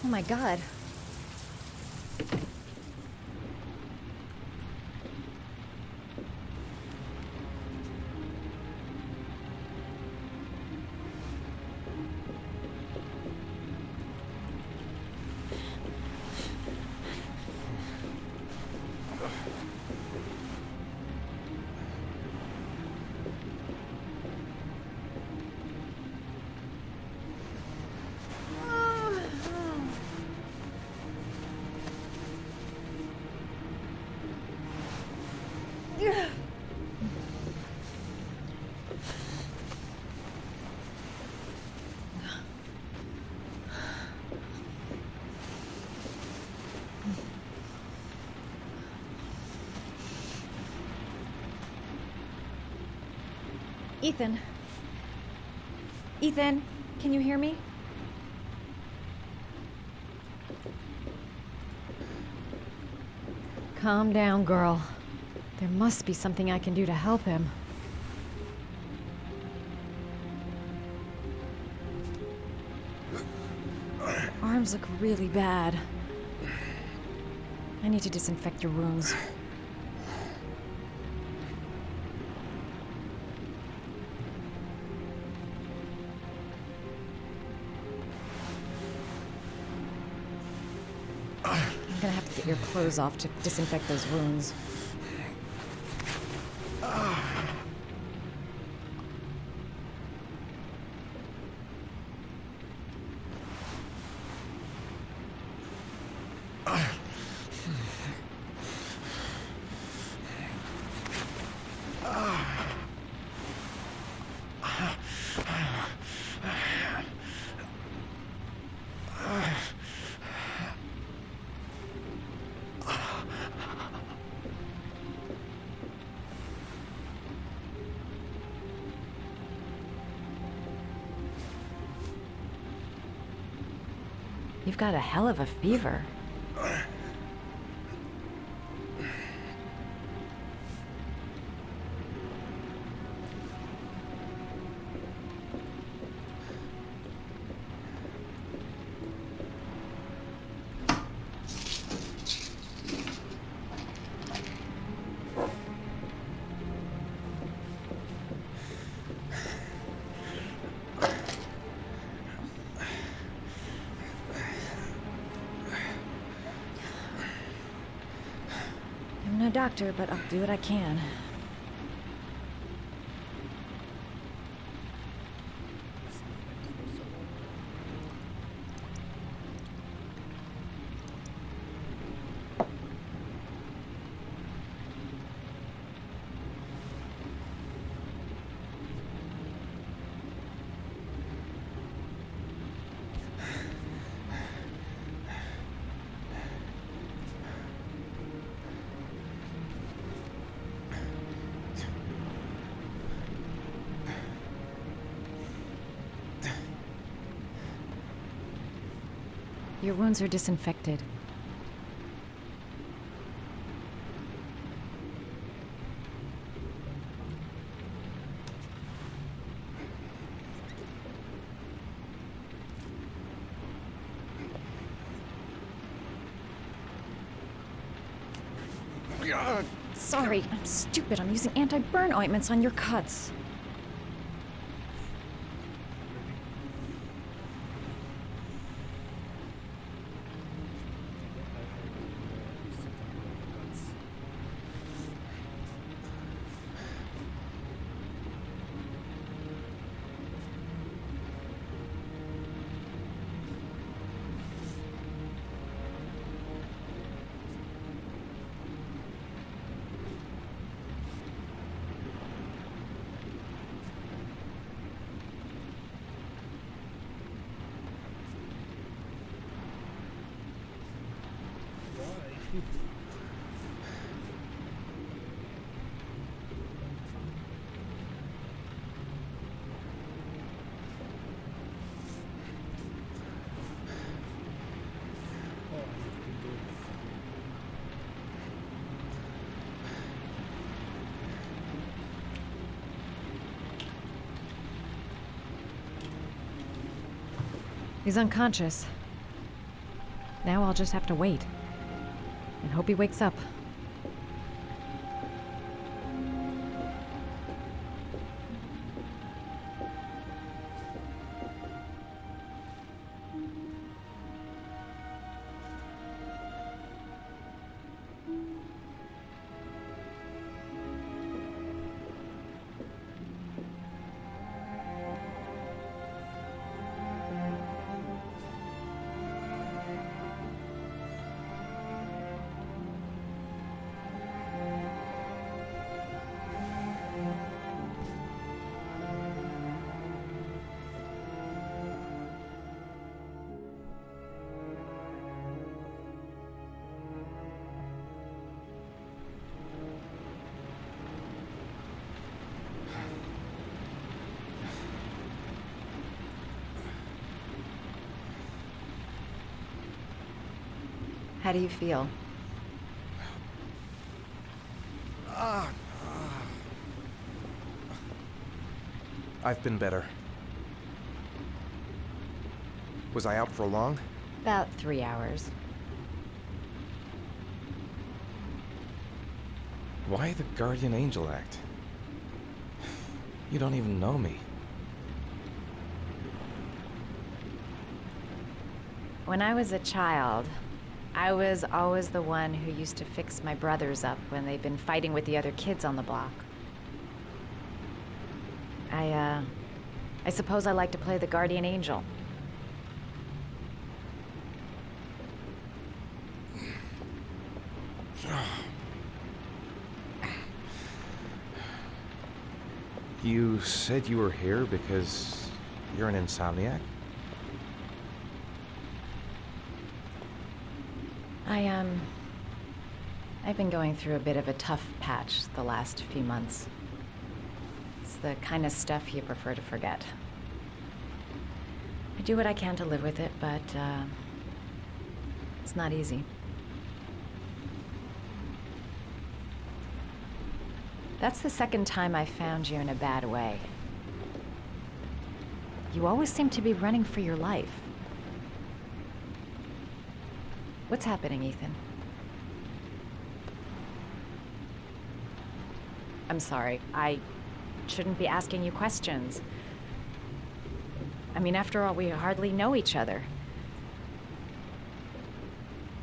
Oh my god. Ethan. Ethan, can you hear me? Calm down, girl. There must be something I can do to help him. Arms look really bad. I need to disinfect your wounds. I'm gonna have to get your clothes off to disinfect those wounds. You've got a hell of a fever. I'm no doctor, but I'll do what I can. Your wounds are disinfected. Sorry, I'm stupid. I'm using anti-burn ointments on your cuts. He's unconscious. Now I'll just have to wait. And hope he wakes up. How do you feel? I've been better. Was I out for long? About 3 hours. Why the Guardian Angel act? You don't even know me. When I was a child, I was always the one who used to fix my brothers up when they'd been fighting with the other kids on the block. I suppose I like to play the Guardian Angel. You said you were here because you're an insomniac? I've been going through a bit of a tough patch the last few months. It's the kind of stuff you prefer to forget. I do what I can to live with it, but, it's not easy. That's the second time I found you in a bad way. You always seem to be running for your life. What's happening, Ethan? I'm sorry. I shouldn't be asking you questions. I mean, after all, we hardly know each other.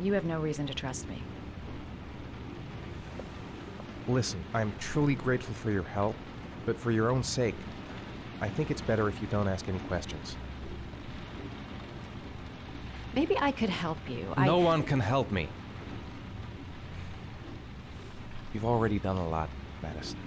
You have no reason to trust me. Listen, I'm truly grateful for your help, but for your own sake, I think it's better if you don't ask any questions. Maybe I could help you. No one can help me. You've already done a lot, Madison.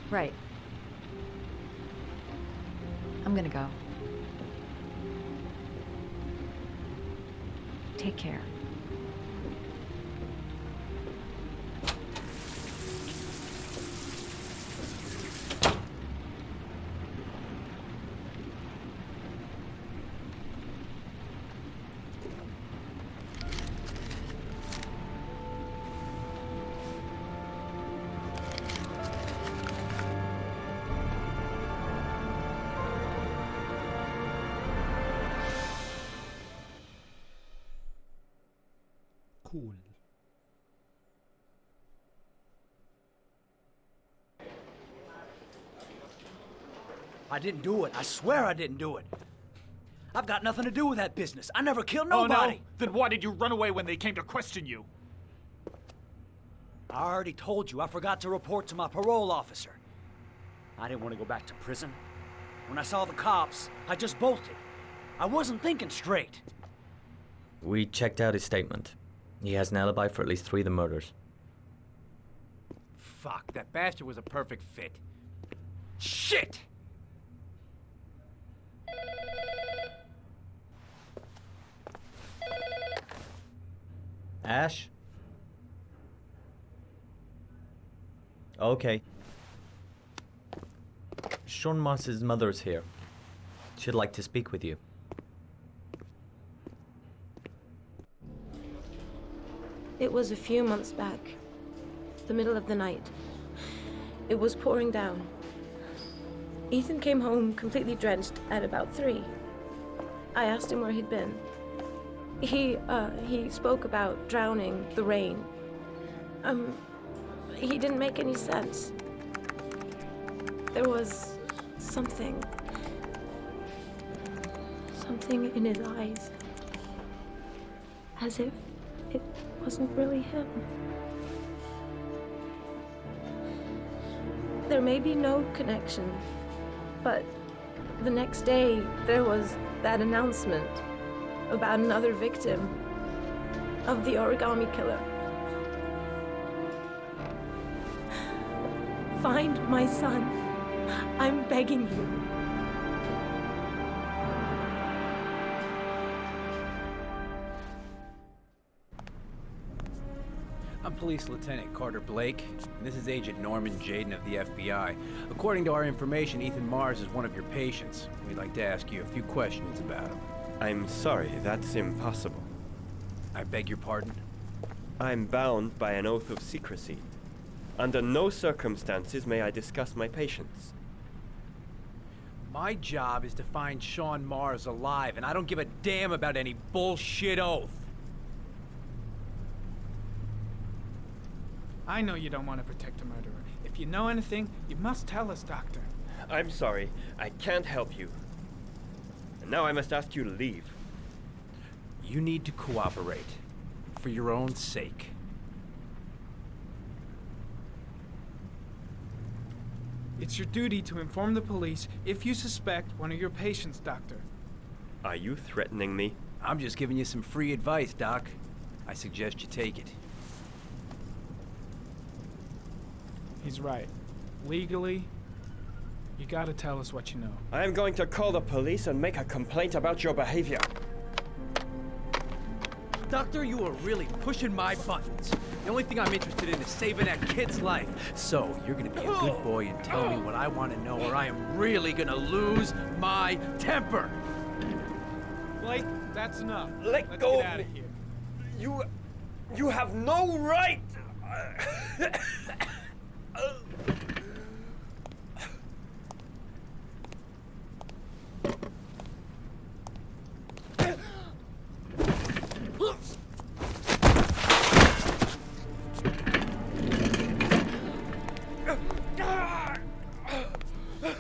Right. I'm gonna go. Take care. Cool. I didn't do it. I swear I didn't do it. I've got nothing to do with that business. I never killed nobody. Oh, no? Then why did you run away when they came to question you? I already told you I forgot to report to my parole officer. I didn't want to go back to prison. When I saw the cops, I just bolted. I wasn't thinking straight. We checked out his statement. He has an alibi for at least 3 of the murders. Fuck, that bastard was a perfect fit. Shit! Ash? Okay. Sean Moss's mother is here. She'd like to speak with you. It was a few months back, the middle of the night. It was pouring down. Ethan came home completely drenched at about 3. I asked him where he'd been. He spoke about drowning, the rain. He didn't make any sense. There was something in his eyes. As if it wasn't really him. There may be no connection, but the next day there was that announcement about another victim of the origami killer. Find my son. I'm begging you. I'm Police Lieutenant Carter Blake, and this is Agent Norman Jaden of the FBI. According to our information, Ethan Mars is one of your patients. We'd like to ask you a few questions about him. I'm sorry, that's impossible. I beg your pardon? I'm bound by an oath of secrecy. Under no circumstances may I discuss my patients. My job is to find Sean Mars alive, and I don't give a damn about any bullshit oath. I know you don't want to protect a murderer. If you know anything, you must tell us, Doctor. I'm sorry, I can't help you. And now I must ask you to leave. You need to cooperate. For your own sake. It's your duty to inform the police if you suspect one of your patients, Doctor. Are you threatening me? I'm just giving you some free advice, Doc. I suggest you take it. He's right. Legally, you gotta tell us what you know. I am going to call the police and make a complaint about your behavior. Doctor, you are really pushing my buttons. The only thing I'm interested in is saving that kid's life. So, you're gonna be a good boy and tell me what I want to know, or I am really gonna lose my temper. Blake, that's enough. Let Let's go get of out of me. here. You have no right!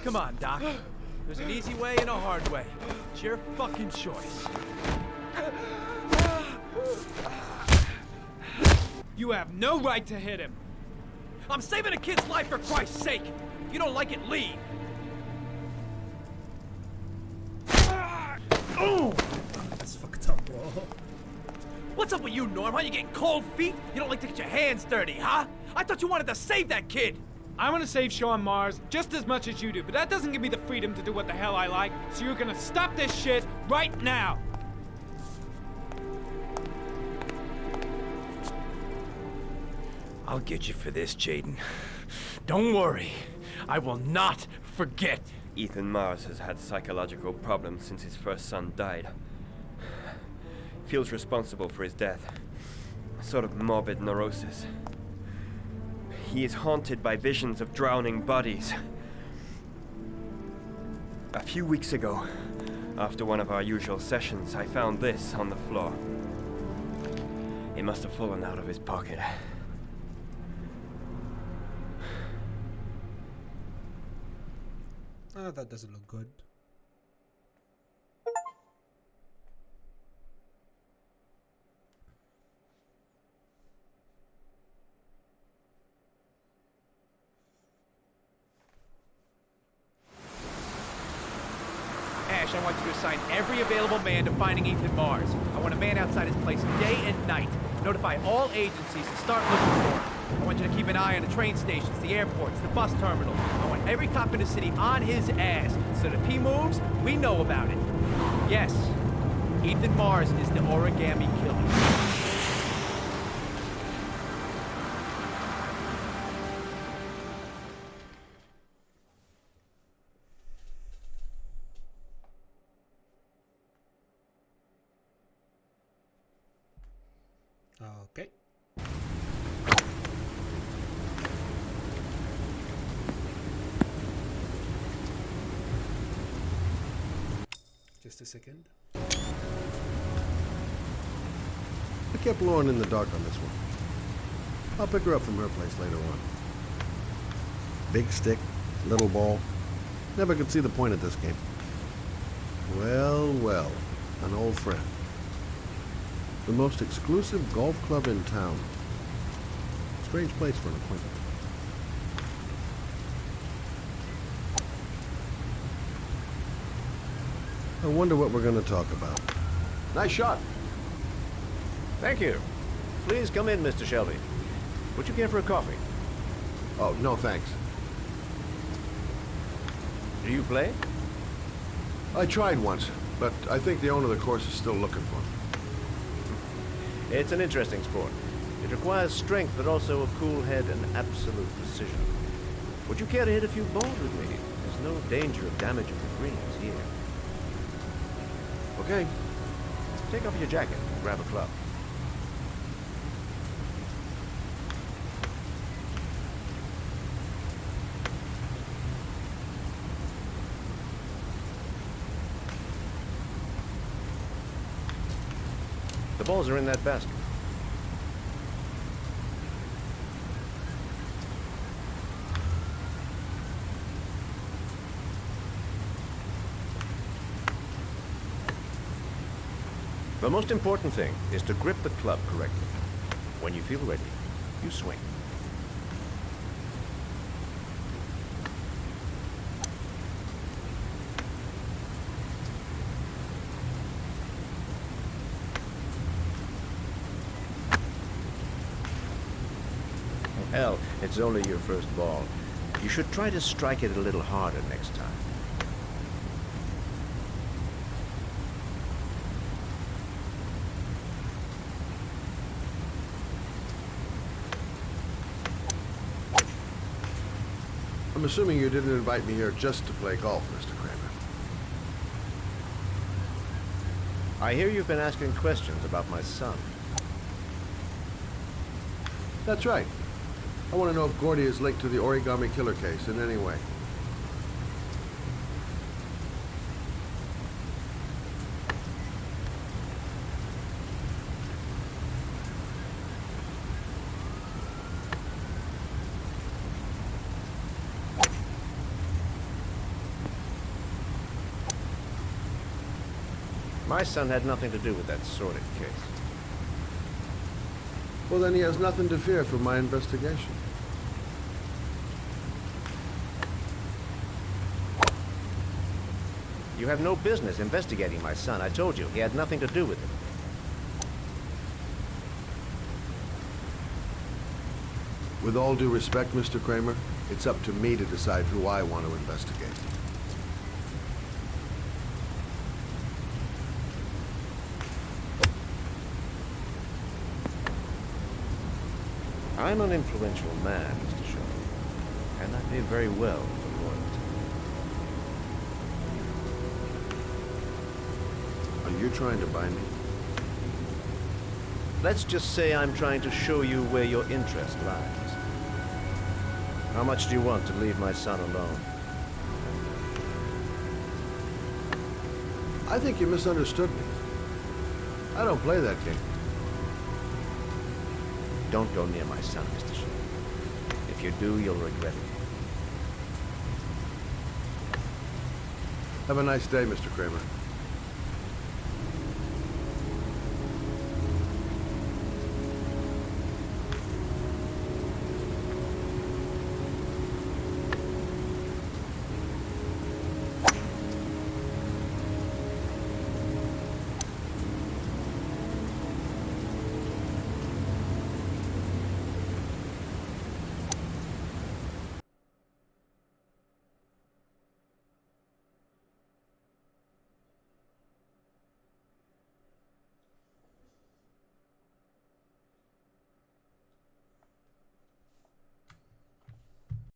Come on, Doc. There's an easy way and a hard way. It's your fucking choice. You have no right to hit him. I'm saving a kid's life for Christ's sake. If you don't like it, leave. That's fucked up, bro. What's up with you, Norm? Huh? You getting cold feet? You don't like to get your hands dirty, huh? I thought you wanted to save that kid. I want to save Sean Mars just as much as you do, but that doesn't give me the freedom to do what the hell I like, so you're gonna stop this shit right now! I'll get you for this, Jaden. Don't worry. I will not forget. Ethan Mars has had psychological problems since his first son died. Feels responsible for his death. A sort of morbid neurosis. He is haunted by visions of drowning bodies. A few weeks ago, after one of our usual sessions, I found this on the floor. It must have fallen out of his pocket. Ah, that doesn't look good. Ash, I want you to assign every available man to finding Ethan Mars. I want a man outside his place day and night. Notify all agencies and start looking for him. I want you to keep an eye on the train stations, the airports, the bus terminals. I want every cop in the city on his ass, so that if he moves, we know about it. Yes, Ethan Mars is the origami killer. Okay. Just a second. I kept Lauren in the dark on this one. I'll pick her up from her place later on. Big stick, little ball. Never could see the point of this game. Well, well, an old friend. The most exclusive golf club in town. Strange place for an appointment. I wonder what we're going to talk about. Nice shot. Thank you. Please come in, Mr. Shelby. Would you care for a coffee? Oh, no thanks. Do you play? I tried once, but I think the owner of the course is still looking for me. It's an interesting sport. It requires strength, but also a cool head and absolute precision. Would you care to hit a few balls with me? There's no danger of damaging the greens here. Okay. Take off your jacket and grab a club. The balls are in that basket. The most important thing is to grip the club correctly. When you feel ready, you swing. Hell, it's only your first ball. You should try to strike it a little harder next time. I'm assuming you didn't invite me here just to play golf, Mr. Kramer. I hear you've been asking questions about my son. That's right. I want to know if Gordy is linked to the Origami Killer case in any way. My son had nothing to do with that sordid case. Well, then he has nothing to fear from my investigation. You have no business investigating my son. I told you, he had nothing to do with it. With all due respect, Mr. Kramer, it's up to me to decide who I want to investigate. I'm an influential man, Mr. Shaw, and I pay very well for loyalty. Are you trying to buy me? Let's just say I'm trying to show you where your interest lies. How much do you want to leave my son alone? I think you misunderstood me. I don't play that game. Don't go near my son, Mr. Shaw. If you do, you'll regret it. Have a nice day, Mr. Kramer.